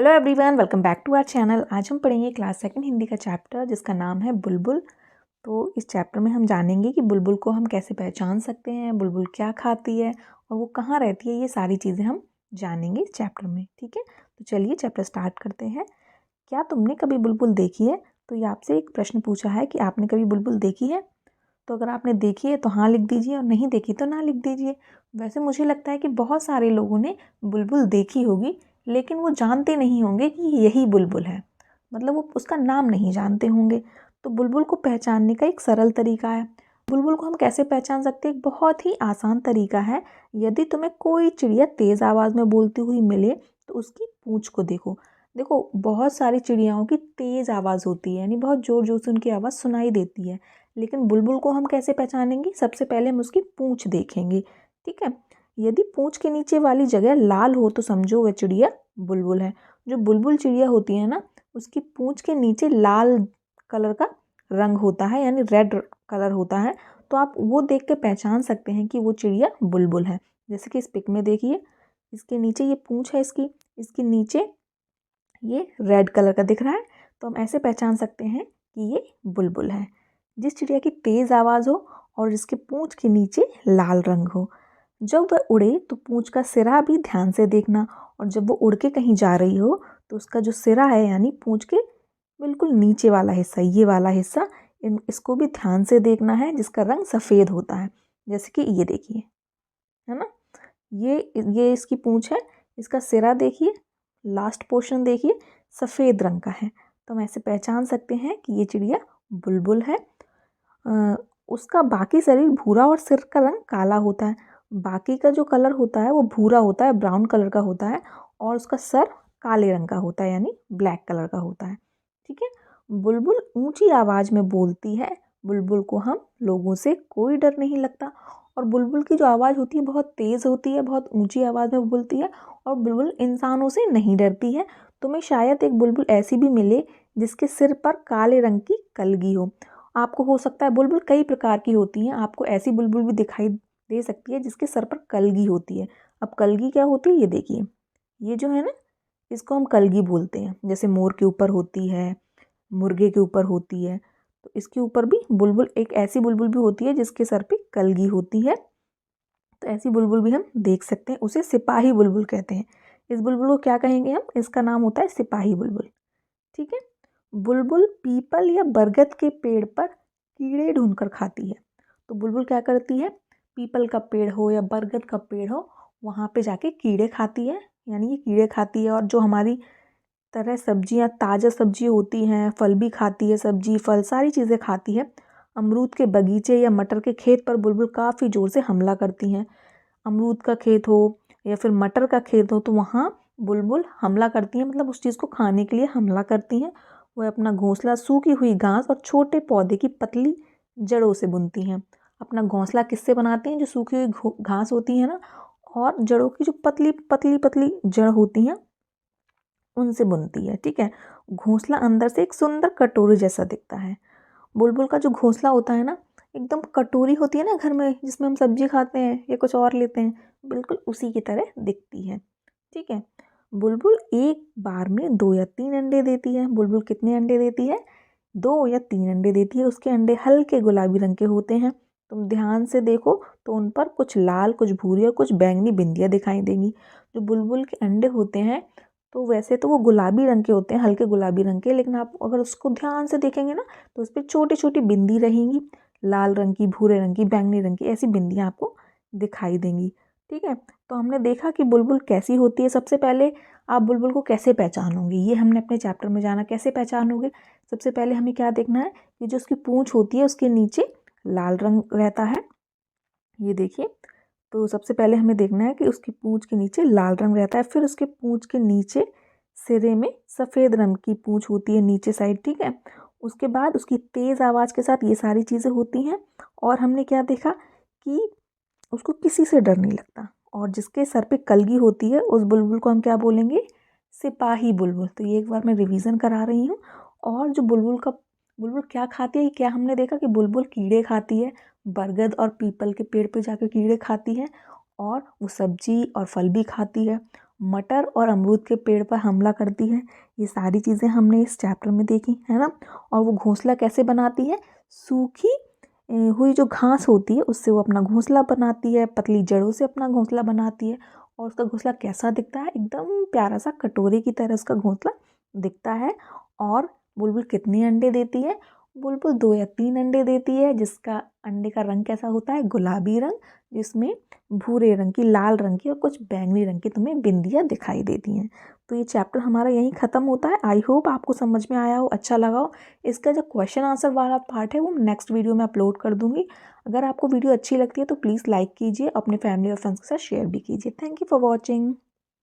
Hello everyone, welcome back to our channel. आज हम पढ़ेंगे क्लास सेकंड हिंदी का चैप्टर जिसका नाम है बुलबुल। तो इस चैप्टर में हम जानेंगे कि बुलबुल को हम कैसे पहचान सकते हैं, बुलबुल क्या खाती है और वो कहाँ रहती है। ये सारी चीज़ें हम जानेंगे इस चैप्टर में। ठीक है, तो चलिए चैप्टर स्टार्ट करते हैं। क्या तुमने कभी बुलबुल देखी है? तो ये आपसे एक प्रश्न पूछा है कि आपने कभी बुलबुल देखी है। तो अगर आपने देखी है तो हाँ लिख दीजिए और नहीं देखी तो ना लिख दीजिए। वैसे मुझे लगता है कि बहुत सारे लोगों ने बुलबुल देखी होगी, लेकिन वो जानते नहीं होंगे कि यही बुलबुल है, मतलब वो उसका नाम नहीं जानते होंगे। तो बुलबुल को पहचानने का एक सरल तरीका है। बुलबुल को हम कैसे पहचान सकते हैं? एक बहुत ही आसान तरीका है। यदि तुम्हें कोई चिड़िया तेज़ आवाज़ में बोलती हुई मिले तो उसकी पूँछ को देखो। देखो, बहुत सारी चिड़ियाओं की तेज़ आवाज़ होती है, यानी बहुत ज़ोर ज़ोर से उनकी आवाज़ सुनाई देती है, लेकिन बुलबुल को हम कैसे पहचानेंगे? सबसे पहले हम उसकी पूँछ देखेंगे। ठीक है, यदि पूँछ के नीचे वाली जगह लाल हो तो समझो वह चिड़िया बुलबुल है। जो बुलबुल चिड़िया होती है ना, उसकी पूँछ के नीचे लाल कलर का रंग होता है, यानी रेड कलर होता है। तो आप वो देख के पहचान सकते हैं कि वो चिड़िया बुलबुल है। जैसे कि इस पिक में देखिए, इसके नीचे ये पूँछ है इसके नीचे ये रेड कलर का दिख रहा है। तो हम ऐसे पहचान सकते हैं कि ये बुलबुल है। जिस चिड़िया की तेज़ आवाज़ हो और जिसके पूँछ के नीचे लाल रंग हो। जब वह उड़े तो पूँछ का सिरा भी ध्यान से देखना, और जब वो उड़ के कहीं जा रही हो तो उसका जो सिरा है, यानी पूँछ के बिल्कुल नीचे वाला हिस्सा, ये वाला हिस्सा, इसको भी ध्यान से देखना है, जिसका रंग सफ़ेद होता है। जैसे कि ये देखिए, है ना, ये इसकी पूँछ है, इसका सिरा देखिए, लास्ट पोर्शन देखिए, सफ़ेद रंग का है। तो हम ऐसे पहचान सकते हैं कि ये चिड़िया बुलबुल है। उसका बाकी शरीर भूरा और सिर का रंग काला होता है। बाकी का जो कलर होता है वो भूरा होता है, ब्राउन कलर का होता है, और उसका सर काले रंग का होता है, यानी ब्लैक कलर का होता है। ठीक है, बुलबुल ऊंची आवाज़ में बोलती है। बुलबुल को हम लोगों से कोई डर नहीं लगता, और बुलबुल की जो आवाज़ होती है बहुत तेज़ होती है, बहुत ऊंची आवाज़ में बोलती है, और बुलबुल इंसानों से नहीं डरती है। तुम्हें शायद एक बुलबुल ऐसी भी मिले जिसके सिर पर काले रंग की कलगी हो। आपको हो सकता है, बुलबुल कई प्रकार की होती हैं, आपको ऐसी बुलबुल भी दिखाई दे सकती है जिसके सर पर कलगी होती है। अब कलगी क्या होती है ये देखिए, ये जो है ना, इसको हम कलगी बोलते हैं। जैसे मोर के ऊपर होती है, मुर्गे के ऊपर होती है, तो इसके ऊपर भी बुलबुल, एक ऐसी बुलबुल भी होती है जिसके सर पे कलगी होती है। तो ऐसी बुलबुल भी हम देख सकते हैं, उसे सिपाही बुलबुल कहते हैं। इस बुलबुल को क्या कहेंगे हम? इसका नाम होता है सिपाही बुलबुल। ठीक है, बुलबुल पीपल या बरगद के पेड़ पर कीड़े ढूंढकर खाती है। तो बुलबुल क्या करती है? पीपल का पेड़ हो या बरगद का पेड़ हो, वहाँ पे जाके कीड़े खाती है, यानी ये कीड़े खाती है। और जो हमारी तरह सब्जियाँ, ताज़ा सब्जी होती हैं, फल भी खाती है, सब्जी फल सारी चीज़ें खाती है। अमरूद के बगीचे या मटर के खेत पर बुलबुल काफ़ी ज़ोर से हमला करती हैं। अमरूद का खेत हो या फिर मटर का खेत हो, तो वहाँ बुलबुल हमला करती हैं, मतलब उस चीज़ को खाने के लिए हमला करती हैं। वह अपना घोंसला सूखी हुई घास और छोटे पौधे की पतली जड़ों से बुनती हैं। अपना घोंसला किससे बनाती हैं? जो सूखी हुई घास होती है ना, और जड़ों की जो पतली पतली पतली जड़ होती हैं, उनसे बुनती है। ठीक है, घोंसला अंदर से एक सुंदर कटोरी जैसा दिखता है। बुलबुल का जो घोंसला होता है ना, एकदम कटोरी होती है ना घर में, जिसमें हम सब्जी खाते हैं या कुछ और लेते हैं, बिल्कुल उसी की तरह दिखती है। ठीक है, बुलबुल एक बार में 2 या 3 अंडे देती है। बुलबुल कितने अंडे देती है? 2 या 3 अंडे देती है। उसके अंडे हल्के गुलाबी रंग के होते हैं। तुम ध्यान से देखो तो उन पर कुछ लाल, कुछ भूरी और कुछ बैंगनी बिंदियाँ दिखाई देंगी। जो बुलबुल के अंडे होते हैं, तो वैसे तो वो गुलाबी रंग के होते हैं, हल्के गुलाबी रंग के, लेकिन आप अगर उसको ध्यान से देखेंगे ना, तो उस पर छोटी छोटी बिंदी रहेंगी, लाल रंग की, भूरे रंग की, बैंगनी रंग की, ऐसी बिंदियाँ आपको दिखाई देंगी। ठीक है, तो हमने देखा कि बुलबुल कैसी होती है। सबसे पहले आप बुलबुल को कैसे पहचानोगे, ये हमने अपने चैप्टर में जाना। कैसे पहचानोगे? सबसे पहले हमें क्या देखना है कि जो उसकी पूँछ होती है उसके नीचे लाल रंग रहता है, ये देखिए। तो सबसे पहले हमें देखना है कि उसकी पूँछ के नीचे लाल रंग रहता है। फिर उसके पूँछ के नीचे सिरे में सफ़ेद रंग की पूँछ होती है नीचे साइड। ठीक है, उसके बाद उसकी तेज़ आवाज़ के साथ ये सारी चीज़ें होती हैं। और हमने क्या देखा कि उसको किसी से डर नहीं लगता। और जिसके सर पे कलगी होती है उस बुलबुल को हम क्या बोलेंगे? सिपाही बुलबुल। तो ये एक बार मैं रिवीजन करा रही हूँ। और जो बुलबुल क्या खाती है, क्या हमने देखा कि बुलबुल कीड़े खाती है, बरगद और पीपल के पेड़ पे जाकर कीड़े खाती है, और वो सब्जी और फल भी खाती है। मटर और अमरूद के पेड़ पर हमला करती है। ये सारी चीज़ें हमने इस चैप्टर में देखी है ना। और वो घोंसला कैसे बनाती है, सूखी हुई जो घास होती है उससे वो अपना घोंसला बनाती है, पतली जड़ों से अपना घोंसला बनाती है। और उसका घोंसला कैसा दिखता है, एकदम प्यारा सा कटोरे की तरह उसका घोंसला दिखता है। और बुलबुल कितने अंडे देती है, बुलबुल 2 या 3 अंडे देती है, जिसका अंडे का रंग कैसा होता है, गुलाबी रंग, जिसमें भूरे रंग की, लाल रंग की और कुछ बैंगनी रंग की तुम्हें बिंदियाँ दिखाई देती हैं। तो ये चैप्टर हमारा यहीं ख़त्म होता है। आई होप आपको समझ में आया हो, अच्छा लगा हो। इसका जो क्वेश्चन आंसर वाला पार्ट है वो नेक्स्ट वीडियो में अपलोड कर दूँगी। अगर आपको वीडियो अच्छी लगती है तो प्लीज़ लाइक कीजिए, अपने फैमिली और फ्रेंड्स के साथ शेयर भी कीजिए। Thank you for watching.